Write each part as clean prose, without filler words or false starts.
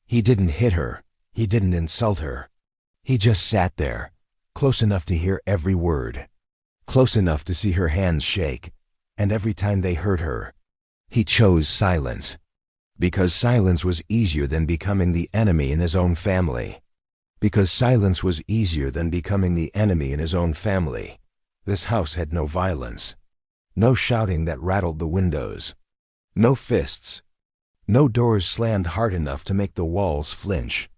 He didn't hit her. He didn't insult her. He just sat there, close enough to hear every word, close enough to see her hands shake, and every time they hurt her, he chose silence. Because silence was easier than becoming the enemy in his own family. Because silence was easier than becoming the enemy in his own family. This house had no violence. No shouting that rattled the windows. No fists. No doors slammed hard enough to make the walls flinch.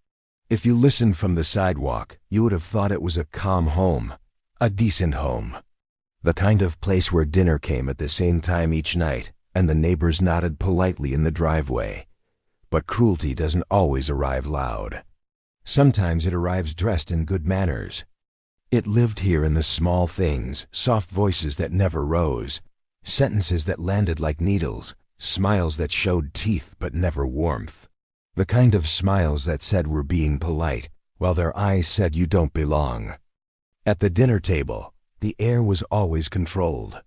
If you listened from the sidewalk, you would have thought it was a calm home. A decent home. The kind of place where dinner came at the same time each night, and the neighbors nodded politely in the driveway. But cruelty doesn't always arrive loud. Sometimes it arrives dressed in good manners. It lived here in the small things, soft voices that never rose, sentences that landed like needles, smiles that showed teeth but never warmth. The kind of smiles that said we're being polite, while their eyes said you don't belong. At the dinner table, the air was always controlled.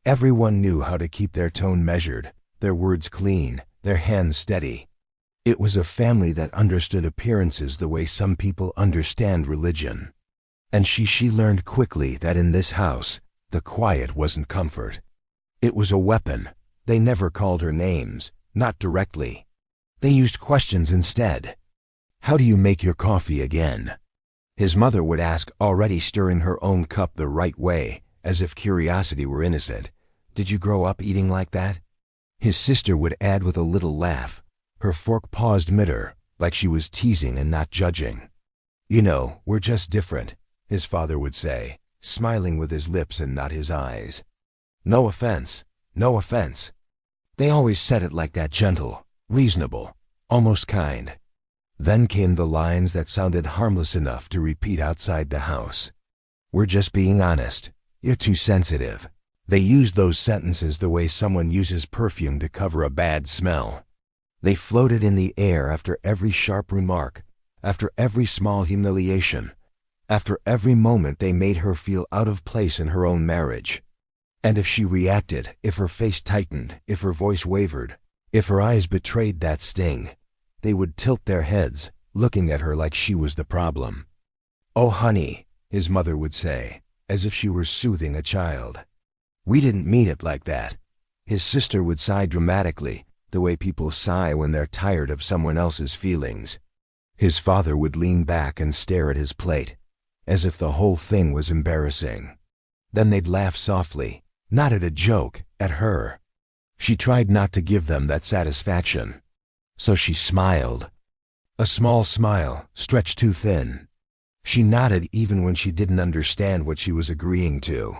Everyone knew how to keep their tone measured, their words clean, their hands steady. It was a family that understood appearances the way some people understand religion. And she learned quickly that in this house, the quiet wasn't comfort. It was a weapon. They never called her names, not directly. They used questions instead. How do you make your coffee again? His mother would ask, already stirring her own cup the right way, as if curiosity were innocent. Did you grow up eating like that? His sister would add with a little laugh. Her fork paused mid-her, like she was teasing and not judging. You know, we're just different, his father would say, smiling with his lips and not his eyes. No offense, no offense. They always said it like that, gentle, reasonable, almost kind. Then came the lines that sounded harmless enough to repeat outside the house. We're just being honest. You're too sensitive. They used those sentences the way someone uses perfume to cover a bad smell. They floated in the air after every sharp remark, after every small humiliation, after every moment they made her feel out of place in her own marriage. And if she reacted, if her face tightened, if her voice wavered, if her eyes betrayed that sting, they would tilt their heads, looking at her like she was the problem. Oh, honey, his mother would say, as if she were soothing a child. We didn't mean it like that. His sister would sigh dramatically, the way people sigh when they're tired of someone else's feelings. His father would lean back and stare at his plate, as if the whole thing was embarrassing. Then they'd laugh softly, not at a joke, at her. She tried not to give them that satisfaction. So she smiled. A small smile, stretched too thin. She nodded even when she didn't understand what she was agreeing to.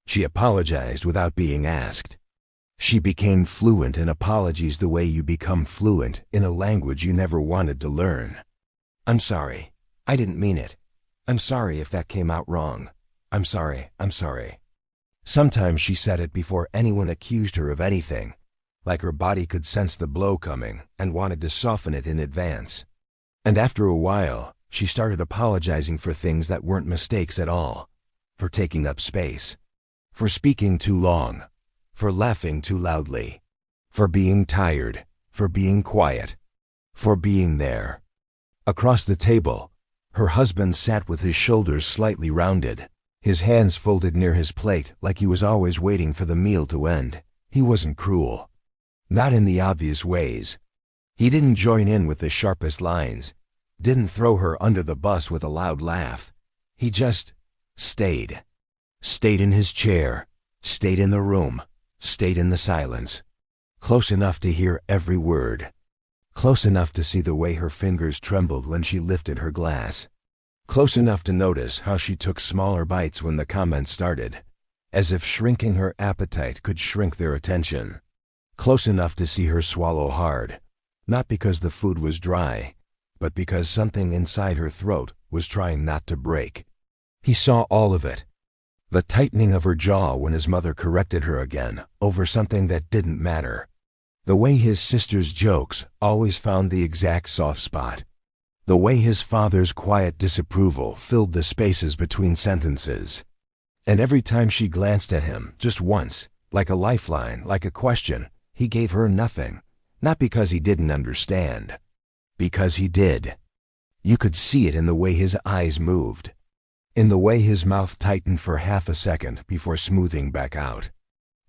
She apologized without being asked. She became fluent in apologies the way you become fluent in a language you never wanted to learn. I'm sorry. I didn't mean it. I'm sorry if that came out wrong. I'm sorry. I'm sorry. Sometimes she said it before anyone accused her of anything, like her body could sense the blow coming and wanted to soften it in advance. And after a while, she started apologizing for things that weren't mistakes at all, for taking up space, for speaking too long, for laughing too loudly, for being tired, for being quiet, for being there. Across the table, her husband sat with his shoulders slightly rounded, his hands folded near his plate like he was always waiting for the meal to end. He wasn't cruel. Not in the obvious ways. He didn't join in with the sharpest lines, didn't throw her under the bus with a loud laugh. He just stayed. Stayed in his chair, stayed in the room, stayed in the silence. Close enough to hear every word. Close enough to see the way her fingers trembled when she lifted her glass. Close enough to notice how she took smaller bites when the comments started, as if shrinking her appetite could shrink their attention. Close enough to see her swallow hard, not because the food was dry, but because something inside her throat was trying not to break. He saw all of it. The tightening of her jaw when his mother corrected her again over something that didn't matter. The way his sister's jokes always found the exact soft spot. The way his father's quiet disapproval filled the spaces between sentences. And every time she glanced at him, just once, like a lifeline, like a question, he gave her nothing, not because he didn't understand, Because he did. You could see it in the way his eyes moved, in the way his mouth tightened for half a second before smoothing back out,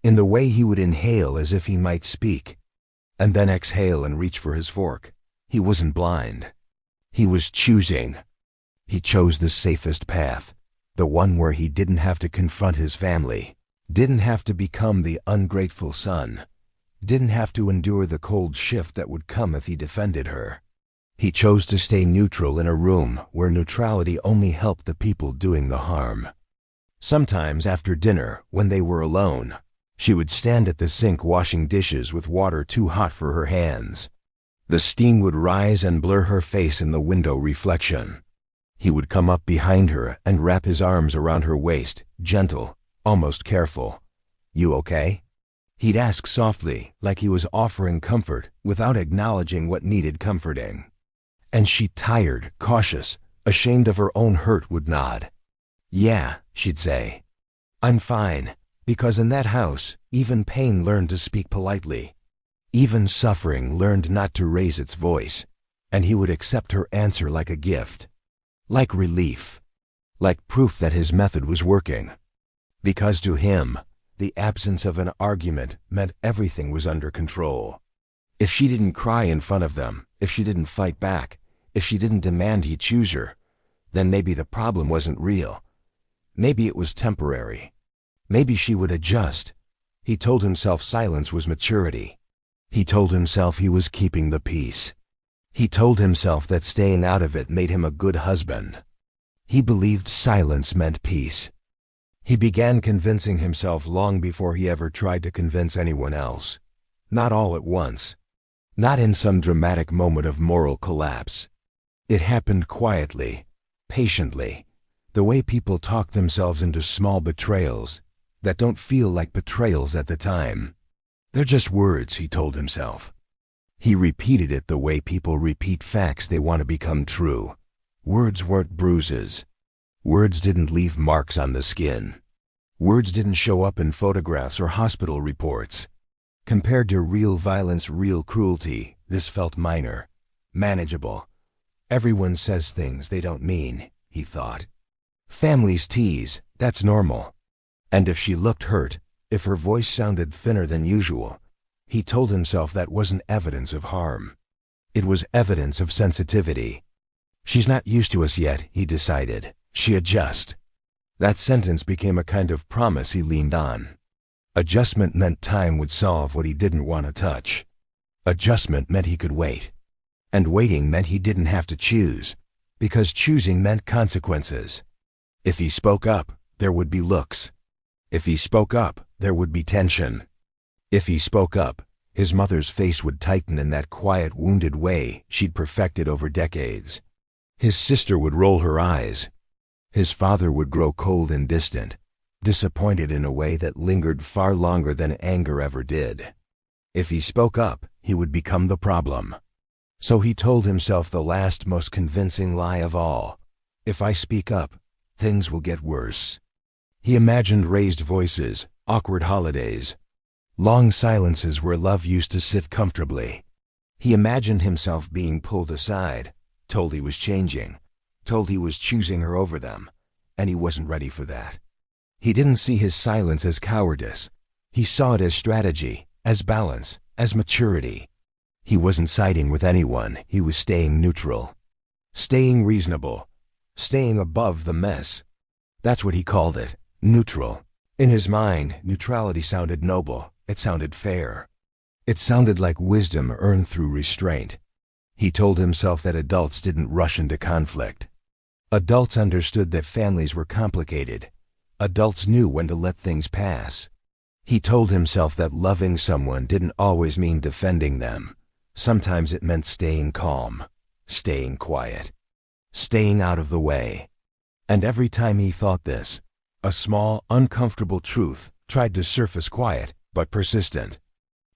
in the way he would inhale as if he might speak, and then exhale and reach for his fork. He wasn't blind. He was choosing. He chose the safest path, the one where he didn't have to confront his family, didn't have to become the ungrateful son, didn't have to endure the cold shift that would come if he defended her. He chose to stay neutral in a room where neutrality only helped the people doing the harm. Sometimes after dinner, when they were alone, she would stand at the sink washing dishes with water too hot for her hands. The steam would rise and blur her face in the window reflection. He would come up behind her and wrap his arms around her waist, gentle, almost careful. "You okay?" He'd ask softly, like he was offering comfort without acknowledging what needed comforting. And she, tired, cautious, ashamed of her own hurt, would nod. "Yeah," she'd say. "I'm fine," because in that house, even pain learned to speak politely. Even suffering learned not to raise its voice, and he would accept her answer like a gift, like relief, like proof that his method was working. Because to him, the absence of an argument meant everything was under control. If she didn't cry in front of them, if she didn't fight back, if she didn't demand he choose her, then maybe the problem wasn't real. Maybe it was temporary. Maybe she would adjust. He told himself silence was maturity. He told himself he was keeping the peace. He told himself that staying out of it made him a good husband. He believed silence meant peace. He began convincing himself long before he ever tried to convince anyone else. Not all at once. Not in some dramatic moment of moral collapse. It happened quietly, patiently, the way people talk themselves into small betrayals that don't feel like betrayals at the time. They're just words, he told himself. He repeated it the way people repeat facts they want to become true. Words weren't bruises. Words didn't leave marks on the skin. Words didn't show up in photographs or hospital reports. Compared to real violence, real cruelty, this felt minor, manageable. Everyone says things they don't mean, he thought. Families tease, that's normal. And if she looked hurt, if her voice sounded thinner than usual, he told himself that wasn't evidence of harm. It was evidence of sensitivity. She's not used to us yet, he decided. She adjusts. That sentence became a kind of promise he leaned on. Adjustment meant time would solve what he didn't want to touch. Adjustment meant he could wait. And waiting meant he didn't have to choose, because choosing meant consequences. If he spoke up, there would be looks. If he spoke up, there would be tension. If he spoke up, his mother's face would tighten in that quiet, wounded way she'd perfected over decades. His sister would roll her eyes. His father would grow cold and distant, disappointed in a way that lingered far longer than anger ever did. If he spoke up, he would become the problem. So he told himself the last, most convincing lie of all. If I speak up, things will get worse. He imagined raised voices, awkward holidays, long silences where love used to sit comfortably. He imagined himself being pulled aside, told he was changing, told he was choosing her over them, and he wasn't ready for that. He didn't see his silence as cowardice. He saw it as strategy, as balance, as maturity. He wasn't siding with anyone, he was staying neutral. Staying reasonable. Staying above the mess. That's what he called it, neutral. In his mind, neutrality sounded noble, it sounded fair. It sounded like wisdom earned through restraint. He told himself that adults didn't rush into conflict. Adults understood that families were complicated. Adults knew when to let things pass. He told himself that loving someone didn't always mean defending them. Sometimes it meant staying calm, staying quiet, staying out of the way. And every time he thought this, a small, uncomfortable truth tried to surface, quiet but persistent.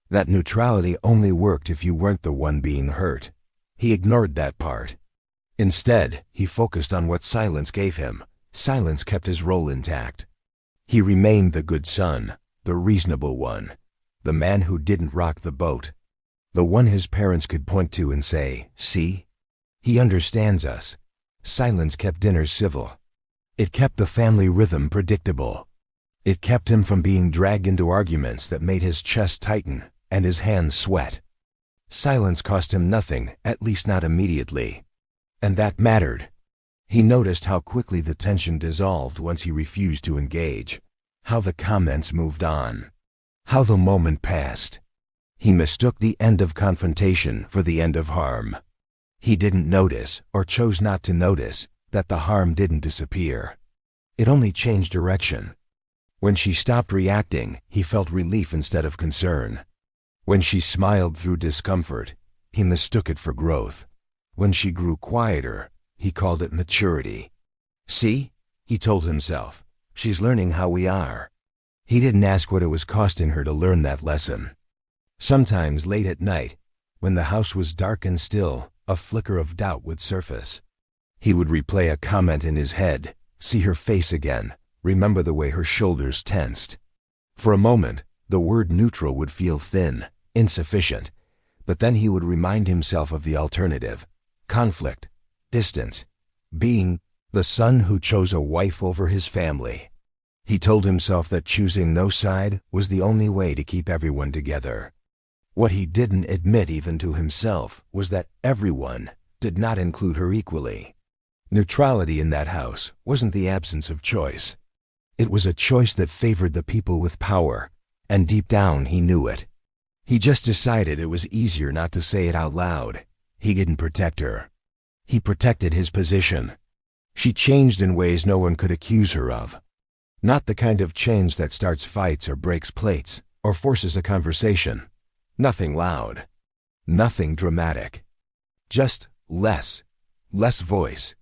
That neutrality only worked if you weren't the one being hurt. He ignored that part. Instead, he focused on what silence gave him. Silence kept his role intact. He remained the good son, the reasonable one, the man who didn't rock the boat, the one his parents could point to and say, "See, He understands us. Silence kept dinner civil. It kept the family rhythm predictable. It kept him from being dragged into arguments that made his chest tighten and his hands sweat. Silence cost him nothing, at least not immediately. And that mattered. He noticed how quickly the tension dissolved once he refused to engage, how the comments moved on, how the moment passed. He mistook the end of confrontation for the end of harm. He didn't notice, or chose not to notice, that the harm didn't disappear. It only changed direction. When she stopped reacting, he felt relief instead of concern. When she smiled through discomfort, he mistook it for growth. When she grew quieter, he called it maturity. See, he told himself, she's learning how we are. He didn't ask what it was costing her to learn that lesson. Sometimes late at night, when the house was dark and still, a flicker of doubt would surface. He would replay a comment in his head, see her face again, remember the way her shoulders tensed. For a moment, the word neutral would feel thin, insufficient, but then he would remind himself of the alternative: conflict, distance, being the son who chose a wife over his family. He told himself that choosing no side was the only way to keep everyone together. What he didn't admit even to himself was that everyone did not include her equally. Neutrality in that house wasn't the absence of choice. It was a choice that favored the people with power, and deep down he knew it. He just decided it was easier not to say it out loud. He didn't protect her. He protected his position. She changed in ways no one could accuse her of. Not the kind of change that starts fights or breaks plates, or forces a conversation. Nothing loud. Nothing dramatic. Just less. Less voice.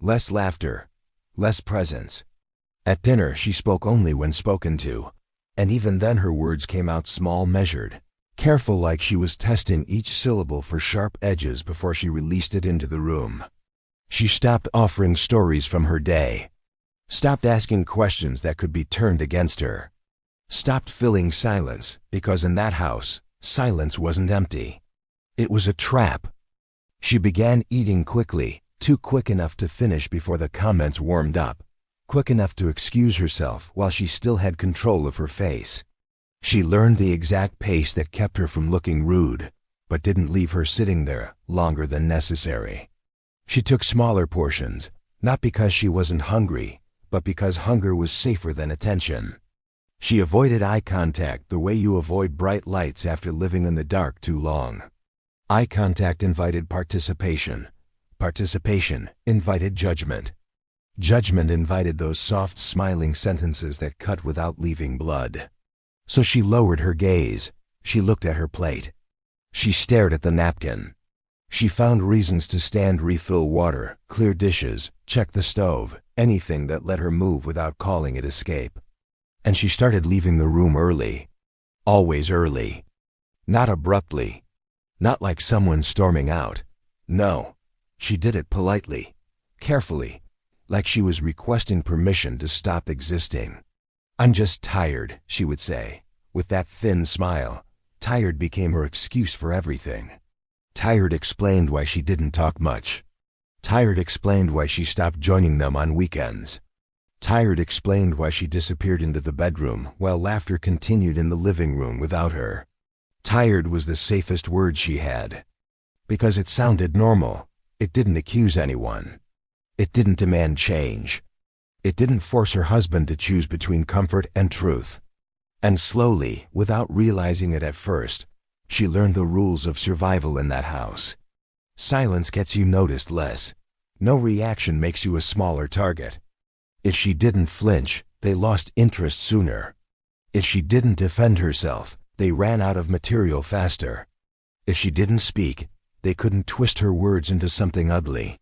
Less laughter. Less presence. At dinner, she spoke only when spoken to, and even then her words came out small, measured, careful, like she was testing each syllable for sharp edges before she released it into the room. She stopped offering stories from her day, stopped asking questions that could be turned against her, stopped filling silence, because in that house, silence wasn't empty. It was a trap. She began eating quickly, too quick enough to finish before the comments warmed up, quick enough to excuse herself while she still had control of her face. She learned the exact pace that kept her from looking rude, but didn't leave her sitting there longer than necessary. She took smaller portions, not because she wasn't hungry, but because hunger was safer than attention. She avoided eye contact the way you avoid bright lights after living in the dark too long. Eye contact invited participation. Participation invited judgment. Judgment invited those soft, smiling sentences that cut without leaving blood. So she lowered her gaze. She looked at her plate. She stared at the napkin. She found reasons to stand, refill water, clear dishes, check the stove, anything that let her move without calling it escape. And she started leaving the room early. Always early. Not abruptly. Not like someone storming out. No. She did it politely, carefully, like she was requesting permission to stop existing. "I'm just tired," she would say, with that thin smile. Tired became her excuse for everything. Tired explained why she didn't talk much. Tired explained why she stopped joining them on weekends. Tired explained why she disappeared into the bedroom while laughter continued in the living room without her. Tired was the safest word she had. Because it sounded normal. It didn't accuse anyone. It didn't demand change. It didn't force her husband to choose between comfort and truth. And slowly, without realizing it at first, she learned the rules of survival in that house. Silence gets you noticed less. No reaction makes you a smaller target. If she didn't flinch, they lost interest sooner. If she didn't defend herself, they ran out of material faster. If she didn't speak, they couldn't twist her words into something ugly.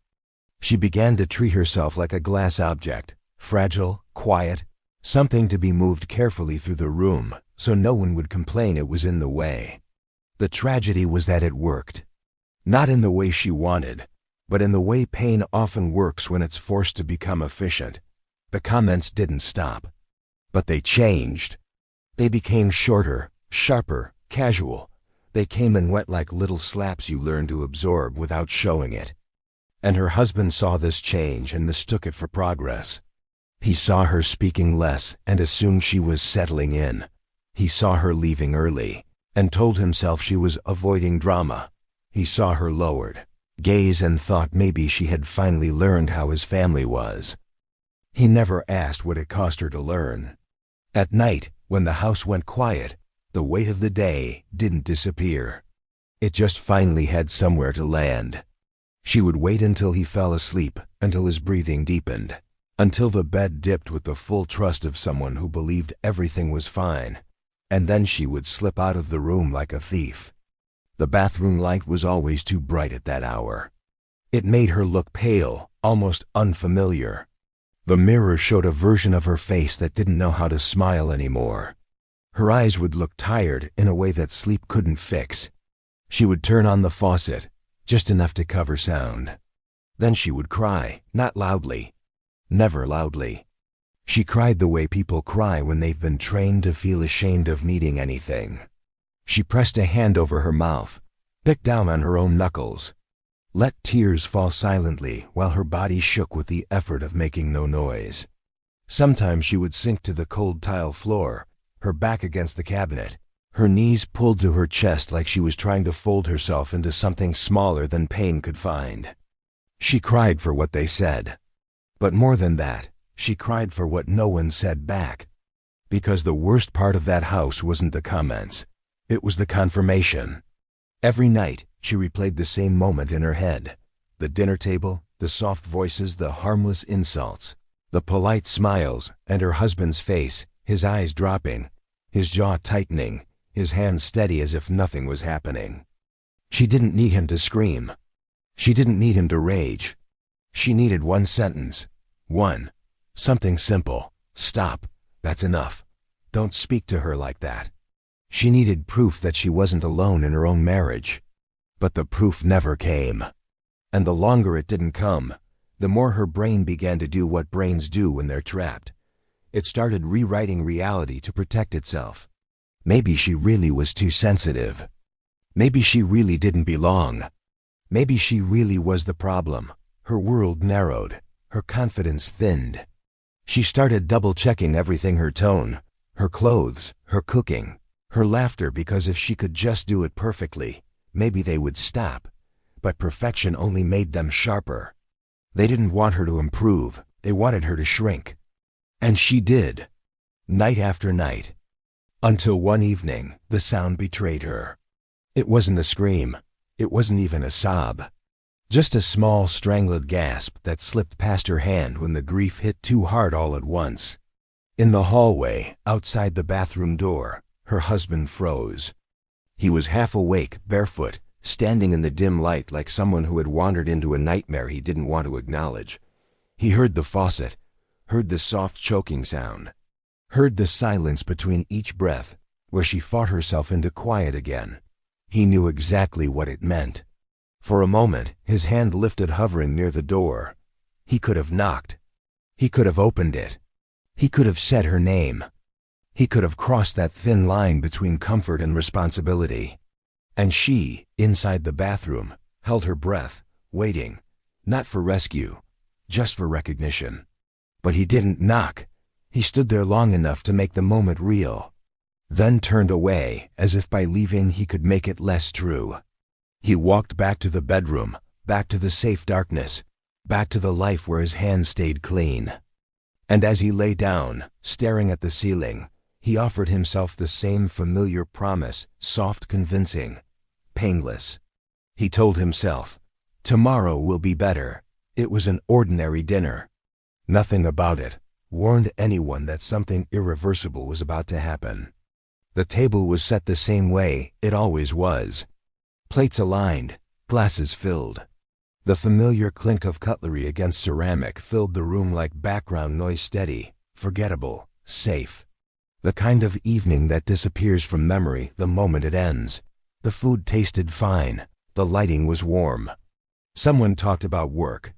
She began to treat herself like a glass object, fragile, quiet, something to be moved carefully through the room so no one would complain it was in the way. The tragedy was that it worked. Not in the way she wanted, but in the way pain often works when it's forced to become efficient. The comments didn't stop, but they changed. They became shorter, sharper, casual. They came and went like little slaps you learn to absorb without showing it. And her husband saw this change and mistook it for progress. He saw her speaking less and assumed she was settling in. He saw her leaving early and told himself she was avoiding drama. He saw her lowered gaze and thought maybe she had finally learned how his family was. He never asked what it cost her to learn. At night, when the house went quiet, the weight of the day didn't disappear. It just finally had somewhere to land. She would wait until he fell asleep, until his breathing deepened, until the bed dipped with the full trust of someone who believed everything was fine, and then she would slip out of the room like a thief. The bathroom light was always too bright at that hour. It made her look pale, almost unfamiliar. The mirror showed a version of her face that didn't know how to smile anymore. Her eyes would look tired in a way that sleep couldn't fix. She would turn on the faucet, just enough to cover sound. Then she would cry, not loudly. Never loudly. She cried the way people cry when they've been trained to feel ashamed of needing anything. She pressed a hand over her mouth, bit down on her own knuckles, let tears fall silently while her body shook with the effort of making no noise. Sometimes she would sink to the cold tile floor, her back against the cabinet, her knees pulled to her chest like she was trying to fold herself into something smaller than pain could find. She cried for what they said. But more than that, she cried for what no one said back. Because the worst part of that house wasn't the comments. It was the confirmation. Every night, she replayed the same moment in her head. The dinner table, the soft voices, the harmless insults, the polite smiles, and her husband's face, his eyes dropping, his jaw tightening, his hands steady as if nothing was happening. She didn't need him to scream. She didn't need him to rage. She needed one sentence. One. Something simple. Stop. That's enough. Don't speak to her like that. She needed proof that she wasn't alone in her own marriage. But the proof never came. And the longer it didn't come, the more her brain began to do what brains do when they're trapped. It started rewriting reality to protect itself. Maybe she really was too sensitive. Maybe she really didn't belong. Maybe she really was the problem. Her world narrowed. Her confidence thinned. She started double-checking everything: her tone, her clothes, her cooking, her laughter, because if she could just do it perfectly, maybe they would stop. But perfection only made them sharper. They didn't want her to improve. They wanted her to shrink. And she did. Night after night. Until one evening, the sound betrayed her. It wasn't a scream. It wasn't even a sob. Just a small, strangled gasp that slipped past her hand when the grief hit too hard all at once. In the hallway, outside the bathroom door, her husband froze. He was half awake, barefoot, standing in the dim light like someone who had wandered into a nightmare he didn't want to acknowledge. He heard the faucet, heard the soft choking sound, heard the silence between each breath, where she fought herself into quiet again. He knew exactly what it meant. For a moment, his hand lifted, hovering near the door. He could have knocked. He could have opened it. He could have said her name. He could have crossed that thin line between comfort and responsibility. And she, inside the bathroom, held her breath, waiting, not for rescue, just for recognition. But he didn't knock. He stood there long enough to make the moment real, then turned away, as if by leaving he could make it less true. He walked back to the bedroom, back to the safe darkness, back to the life where his hands stayed clean. And as he lay down, staring at the ceiling, he offered himself the same familiar promise, soft, convincing, painless. He told himself, tomorrow will be better. It was an ordinary dinner. Nothing about it warned anyone that something irreversible was about to happen. The table was set the same way it always was. Plates aligned, glasses filled. The familiar clink of cutlery against ceramic filled the room like background noise, steady, forgettable, safe. The kind of evening that disappears from memory the moment it ends. The food tasted fine. The lighting was warm. Someone talked about work.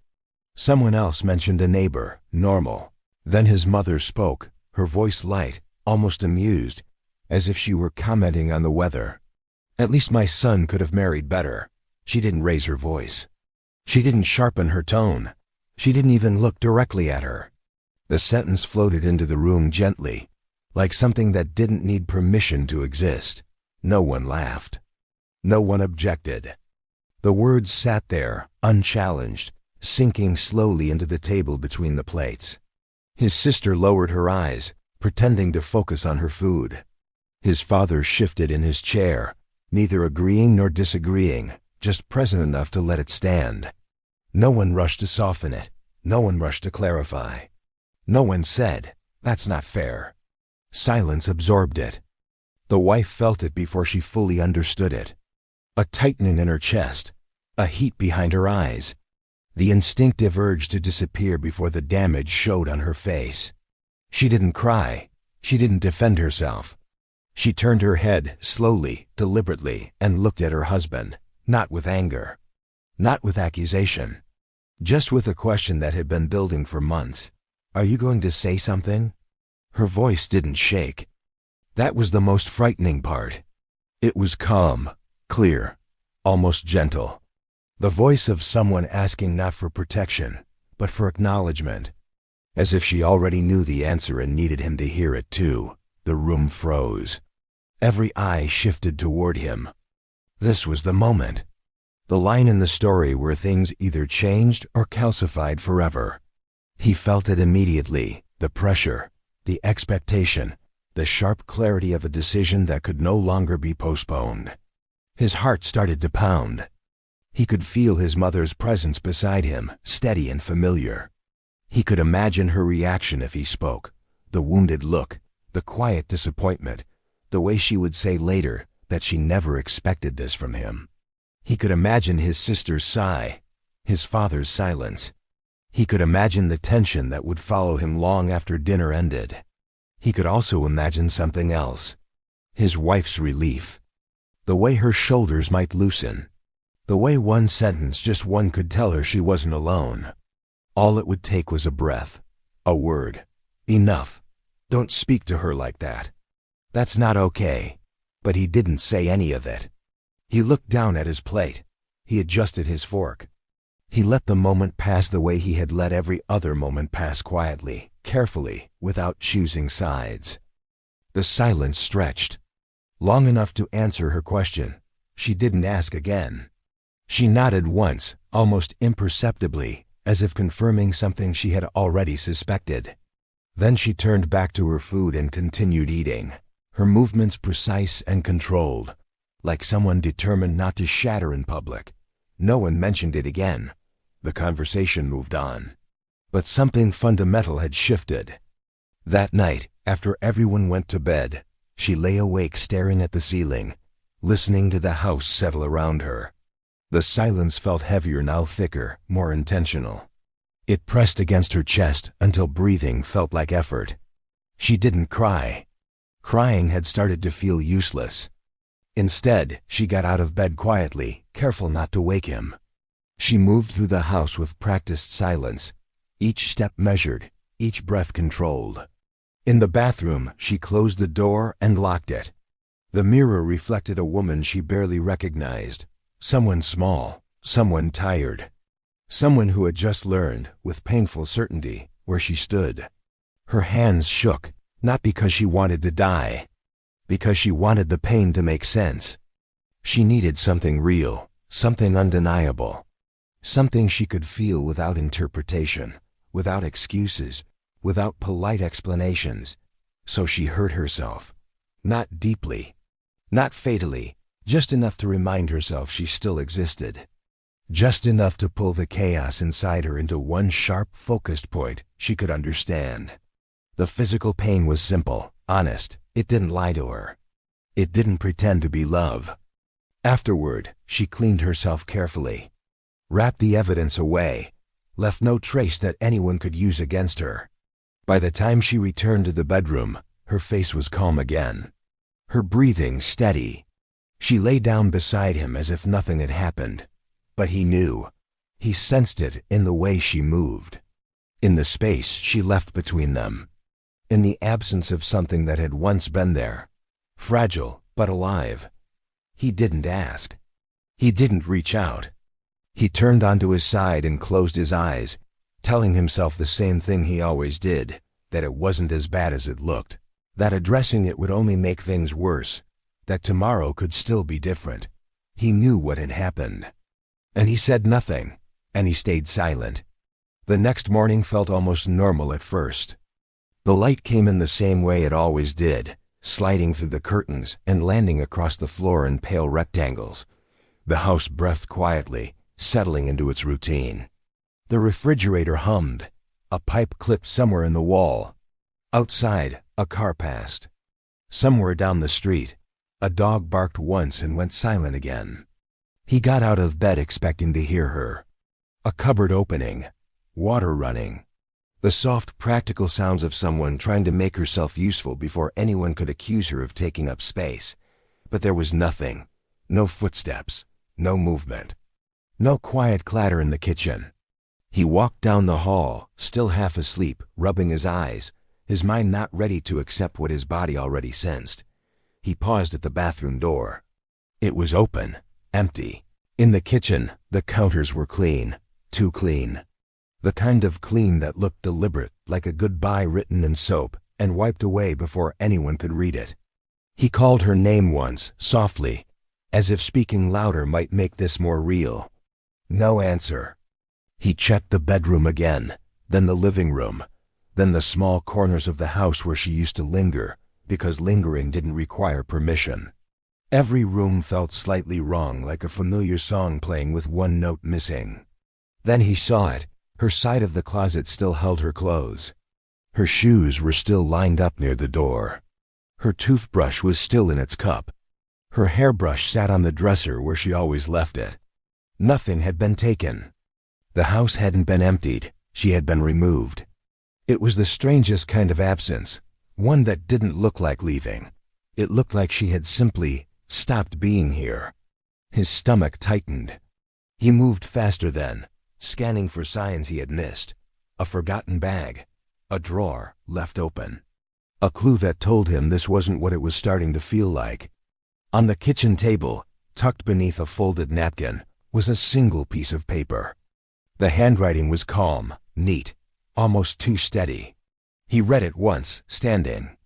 Someone else mentioned a neighbor, normal. Then his mother spoke, her voice light, almost amused, as if she were commenting on the weather. At least my son could have married better. She didn't raise her voice. She didn't sharpen her tone. She didn't even look directly at her. The sentence floated into the room gently, like something that didn't need permission to exist. No one laughed. No one objected. The words sat there, unchallenged, sinking slowly into the table between the plates. His sister lowered her eyes, pretending to focus on her food. His father shifted in his chair, neither agreeing nor disagreeing, just present enough to let it stand. No one rushed to soften it. No one rushed to clarify. No one said, "That's not fair." Silence absorbed it. The wife felt it before she fully understood it. A tightening in her chest, a heat behind her eyes, the instinctive urge to disappear before the damage showed on her face. She didn't cry. She didn't defend herself. She turned her head slowly, deliberately, and looked at her husband, not with anger, not with accusation, just with a question that had been building for months. "Are you going to say something?" Her voice didn't shake. That was the most frightening part. It was calm, clear, almost gentle. The voice of someone asking not for protection, but for acknowledgement. As if she already knew the answer and needed him to hear it too. The room froze. Every eye shifted toward him. This was the moment. The line in the story where things either changed or calcified forever. He felt it immediately, the pressure, the expectation, the sharp clarity of a decision that could no longer be postponed. His heart started to pound. He could feel his mother's presence beside him, steady and familiar. He could imagine her reaction if he spoke, the wounded look, the quiet disappointment, the way she would say later that she never expected this from him. He could imagine his sister's sigh, his father's silence. He could imagine the tension that would follow him long after dinner ended. He could also imagine something else. His wife's relief. The way her shoulders might loosen. The way one sentence, just one, could tell her she wasn't alone. All it would take was a breath, a word. "Enough. Don't speak to her like that. That's not okay." But he didn't say any of it. He looked down at his plate. He adjusted his fork. He let the moment pass the way he had let every other moment pass, quietly, carefully, without choosing sides. The silence stretched. Long enough to answer her question. She didn't ask again. She nodded once, almost imperceptibly, as if confirming something she had already suspected. Then she turned back to her food and continued eating, her movements precise and controlled, like someone determined not to shatter in public. No one mentioned it again. The conversation moved on. But something fundamental had shifted. That night, after everyone went to bed, she lay awake staring at the ceiling, listening to the house settle around her. The silence felt heavier now, thicker, more intentional. It pressed against her chest until breathing felt like effort. She didn't cry. Crying had started to feel useless. Instead, she got out of bed quietly, careful not to wake him. She moved through the house with practiced silence, each step measured, each breath controlled. In the bathroom, she closed the door and locked it. The mirror reflected a woman she barely recognized, someone small, someone tired, someone who had just learned, with painful certainty, where she stood. Her hands shook, not because she wanted to die, because she wanted the pain to make sense. She needed something real, something undeniable, something she could feel without interpretation, without excuses, without polite explanations. So she hurt herself. Not deeply, not fatally, just enough to remind herself she still existed. Just enough to pull the chaos inside her into one sharp, focused point she could understand. The physical pain was simple, honest. It didn't lie to her. It didn't pretend to be love. Afterward, she cleaned herself carefully, wrapped the evidence away, left no trace that anyone could use against her. By the time she returned to the bedroom, her face was calm again, her breathing steady. She lay down beside him as if nothing had happened. But he knew. He sensed it in the way she moved, in the space she left between them, in the absence of something that had once been there, fragile but alive. He didn't ask. He didn't reach out. He turned onto his side and closed his eyes, telling himself the same thing he always did, that it wasn't as bad as it looked, that addressing it would only make things worse, that tomorrow could still be different. He knew what had happened. And he said nothing, and he stayed silent. The next morning felt almost normal at first. The light came in the same way it always did, sliding through the curtains and landing across the floor in pale rectangles. The house breathed quietly, settling into its routine. The refrigerator hummed. A pipe clipped somewhere in the wall. Outside, a car passed. Somewhere down the street, a dog barked once and went silent again. He got out of bed expecting to hear her. A cupboard opening, water running. The soft, practical sounds of someone trying to make herself useful before anyone could accuse her of taking up space. But there was nothing. No footsteps. No movement. No quiet clatter in the kitchen. He walked down the hall, still half asleep, rubbing his eyes, his mind not ready to accept what his body already sensed. He paused at the bathroom door. It was open, empty. In the kitchen, the counters were clean, too clean. The kind of clean that looked deliberate, like a goodbye written in soap, and wiped away before anyone could read it. He called her name once, softly, as if speaking louder might make this more real. No answer. He checked the bedroom again, then the living room, then the small corners of the house where she used to linger, because lingering didn't require permission. Every room felt slightly wrong, like a familiar song playing with one note missing. Then he saw it. Her side of the closet still held her clothes. Her shoes were still lined up near the door. Her toothbrush was still in its cup. Her hairbrush sat on the dresser where she always left it. Nothing had been taken. The house hadn't been emptied. She had been removed. It was the strangest kind of absence, one that didn't look like leaving. It looked like she had simply stopped being here. His stomach tightened. He moved faster then, scanning for signs he had missed. A forgotten bag. A drawer left open. A clue that told him this wasn't what it was starting to feel like. On the kitchen table, tucked beneath a folded napkin, was a single piece of paper. The handwriting was calm, neat, almost too steady. He read it once, standing.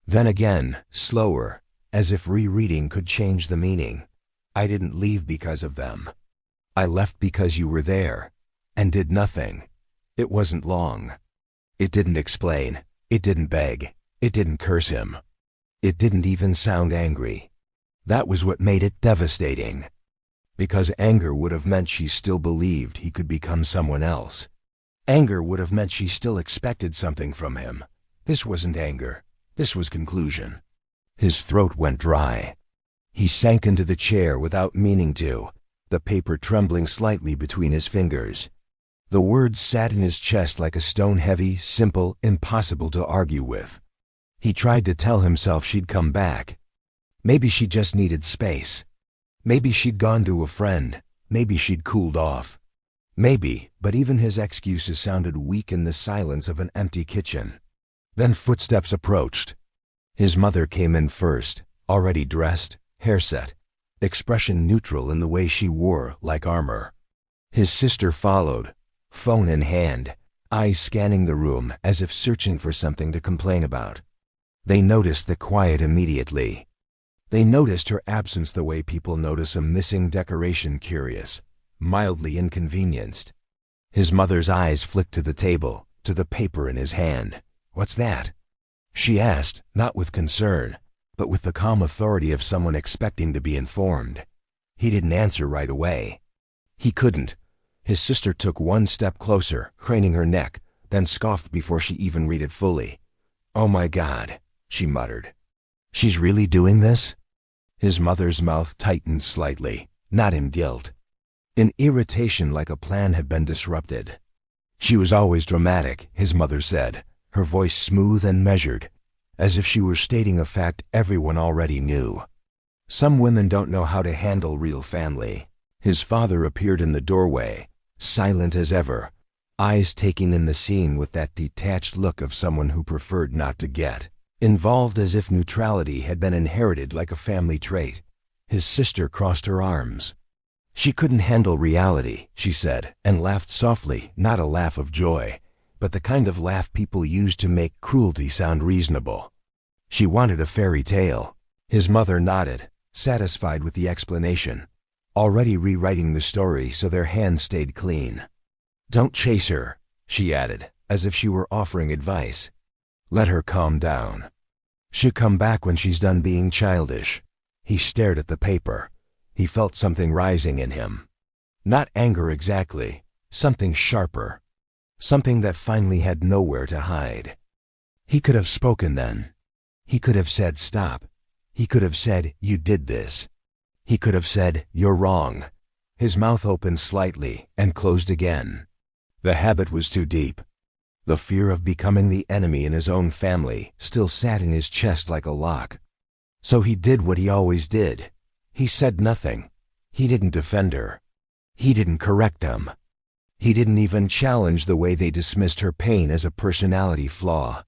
Then again, slower, as if rereading could change the meaning. I didn't leave because of them. I left because you were there, and did nothing. It wasn't long. It didn't explain. It didn't beg. It didn't curse him. It didn't even sound angry. That was what made it devastating. Because anger would have meant she still believed he could become someone else. Anger would have meant she still expected something from him. This wasn't anger. This was conclusion. His throat went dry. He sank into the chair without meaning to, the paper trembling slightly between his fingers. The words sat in his chest like a stone, heavy, simple, impossible to argue with. He tried to tell himself she'd come back. Maybe she just needed space. Maybe she'd gone to a friend. Maybe she'd cooled off. Maybe, but even his excuses sounded weak in the silence of an empty kitchen. Then footsteps approached. His mother came in first, already dressed, hair set, expression neutral in the way she wore, like armor. His sister followed, phone in hand, eyes scanning the room as if searching for something to complain about. They noticed the quiet immediately. They noticed her absence the way people notice a missing decoration, curious, mildly inconvenienced. His mother's eyes flicked to the table, to the paper in his hand. "What's that?" she asked, not with concern, but with the calm authority of someone expecting to be informed. He didn't answer right away. He couldn't. His sister took one step closer, craning her neck, then scoffed before she even read it fully. "Oh my God," she muttered. "She's really doing this?" His mother's mouth tightened slightly, not in guilt. In irritation, like a plan had been disrupted. She was always dramatic, his mother said, her voice smooth and measured, as if she were stating a fact everyone already knew. Some women don't know how to handle real family. His father appeared in the doorway, silent as ever, eyes taking in the scene with that detached look of someone who preferred not to get involved, as if neutrality had been inherited like a family trait. His sister crossed her arms. She couldn't handle reality, she said, and laughed softly, not a laugh of joy, but the kind of laugh people use to make cruelty sound reasonable. She wanted a fairy tale. His mother nodded, satisfied with the explanation, already rewriting the story so their hands stayed clean. Don't chase her, she added, as if she were offering advice. Let her calm down. She'll come back when she's done being childish. He stared at the paper. He felt something rising in him. Not anger exactly, something sharper. Something that finally had nowhere to hide. He could have spoken then. He could have said stop. He could have said you did this. He could have said you're wrong. His mouth opened slightly and closed again. The habit was too deep. The fear of becoming the enemy in his own family still sat in his chest like a lock. So he did what he always did. He said nothing. He didn't defend her. He didn't correct them. He didn't even challenge the way they dismissed her pain as a personality flaw.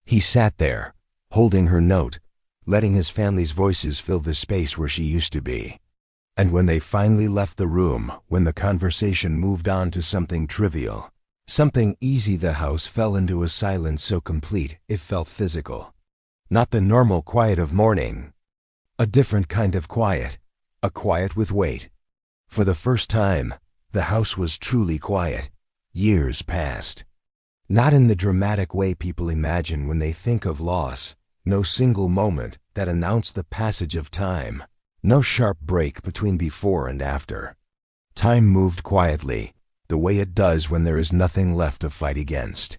He sat there, holding her note, letting his family's voices fill the space where she used to be. And when they finally left the room, when the conversation moved on to something trivial, something easy, the house fell into a silence so complete it felt physical. Not the normal quiet of morning. A different kind of quiet. A quiet with weight. For the first time, the house was truly quiet. Years passed. Not in the dramatic way people imagine when they think of loss. No single moment that announced the passage of time. No sharp break between before and after. Time moved quietly, the way it does when there is nothing left to fight against.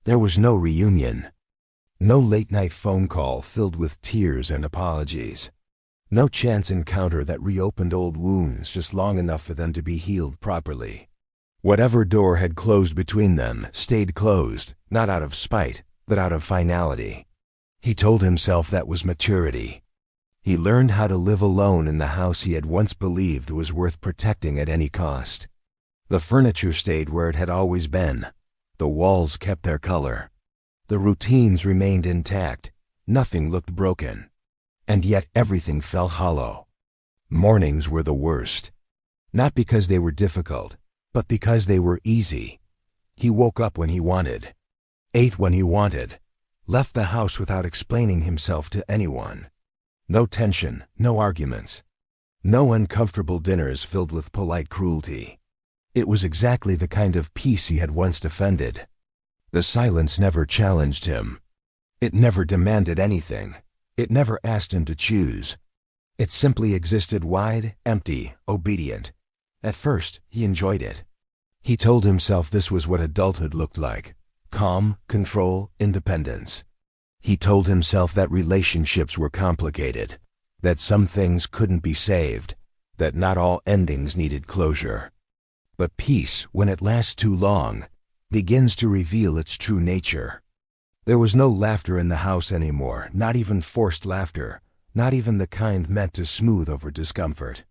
There was no reunion. No late-night phone call filled with tears and apologies. No chance encounter that reopened old wounds just long enough for them to be healed properly. Whatever door had closed between them stayed closed, not out of spite, but out of finality. He told himself that was maturity. He learned how to live alone in the house he had once believed was worth protecting at any cost. The furniture stayed where it had always been. The walls kept their color. The routines remained intact. Nothing looked broken. And yet everything felt hollow. Mornings were the worst. Not because they were difficult, but because they were easy. He woke up when he wanted, ate when he wanted, left the house without explaining himself to anyone. No tension, no arguments. No uncomfortable dinners filled with polite cruelty. It was exactly the kind of peace he had once defended. The silence never challenged him. It never demanded anything. It never asked him to choose. It simply existed wide, empty, obedient. At first, he enjoyed it. He told himself this was what adulthood looked like. Calm, control, independence. He told himself that relationships were complicated, that some things couldn't be saved, that not all endings needed closure. But peace, when it lasts too long, begins to reveal its true nature. There was no laughter in the house anymore, not even forced laughter, not even the kind meant to smooth over discomfort.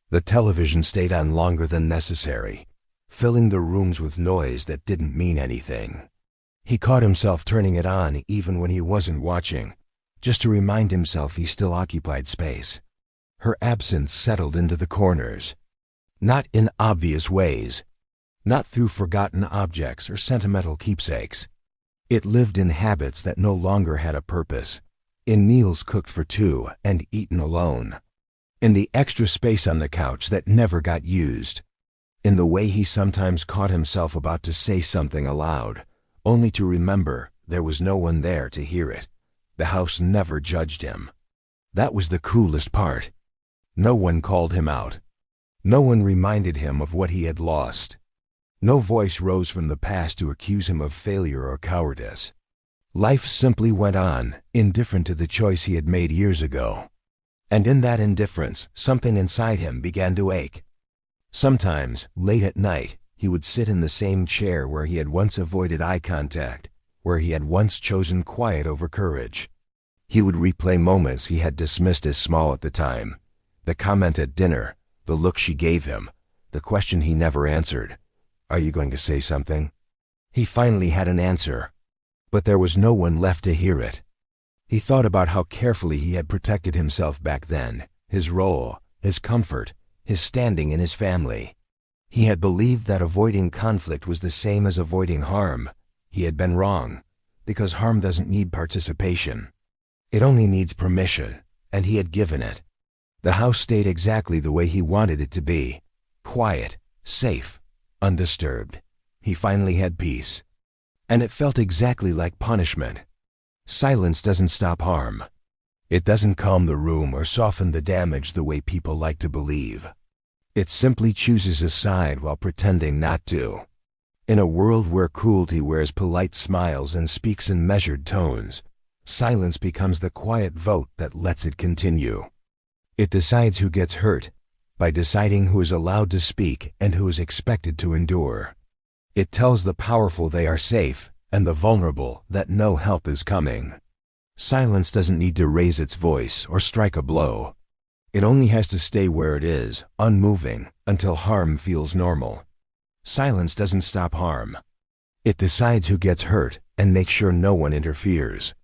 The television stayed on longer than necessary, filling the rooms with noise that didn't mean anything. He caught himself turning it on even when he wasn't watching, just to remind himself he still occupied space. Her absence settled into the corners. Not in obvious ways. Not through forgotten objects or sentimental keepsakes. It lived in habits that no longer had a purpose. In meals cooked for two and eaten alone. In the extra space on the couch that never got used. In the way he sometimes caught himself about to say something aloud, only to remember there was no one there to hear it. The house never judged him. That was the cruelest part. No one called him out. No one reminded him of what he had lost. No voice rose from the past to accuse him of failure or cowardice. Life simply went on, indifferent to the choice he had made years ago. And in that indifference, something inside him began to ache. Sometimes, late at night, he would sit in the same chair where he had once avoided eye contact, where he had once chosen quiet over courage. He would replay moments he had dismissed as small at the time. The comment at dinner, the look she gave him, the question he never answered. Are you going to say something? He finally had an answer, but there was no one left to hear it. He thought about how carefully he had protected himself back then, his role, his comfort, his standing in his family. He had believed that avoiding conflict was the same as avoiding harm. He had been wrong, because harm doesn't need participation. It only needs permission, and he had given it. The house stayed exactly the way he wanted it to be. Quiet, safe, undisturbed. He finally had peace. And it felt exactly like punishment. Silence doesn't stop harm. It doesn't calm the room or soften the damage the way people like to believe. It simply chooses a side while pretending not to. In a world where cruelty wears polite smiles and speaks in measured tones, silence becomes the quiet vote that lets it continue. It decides who gets hurt by deciding who is allowed to speak and who is expected to endure. It tells the powerful they are safe and the vulnerable that no help is coming. Silence doesn't need to raise its voice or strike a blow. It only has to stay where it is, unmoving, until harm feels normal. Silence doesn't stop harm. It decides who gets hurt and makes sure no one interferes.